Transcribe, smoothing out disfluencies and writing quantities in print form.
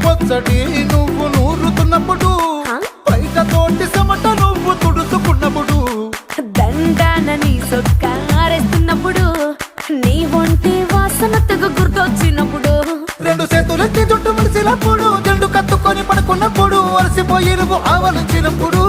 పొచ్చడి నువ్వు నూరుతున్నప్పుడు బయట తోటి సమట నువ్వు తుడుచుకున్నప్పుడు దండాన నీ సొక్కారేస్తున్నప్పుడు నీ ఒంటి వాసన తెగ గుర్తొచ్చినప్పుడు రెండు చేతులెత్తి జుట్టు ముడిసినప్పుడు జండు కత్తుకొని పడుకున్నప్పుడు అలసిపోయి నువ్వు ఆవలించినప్పుడు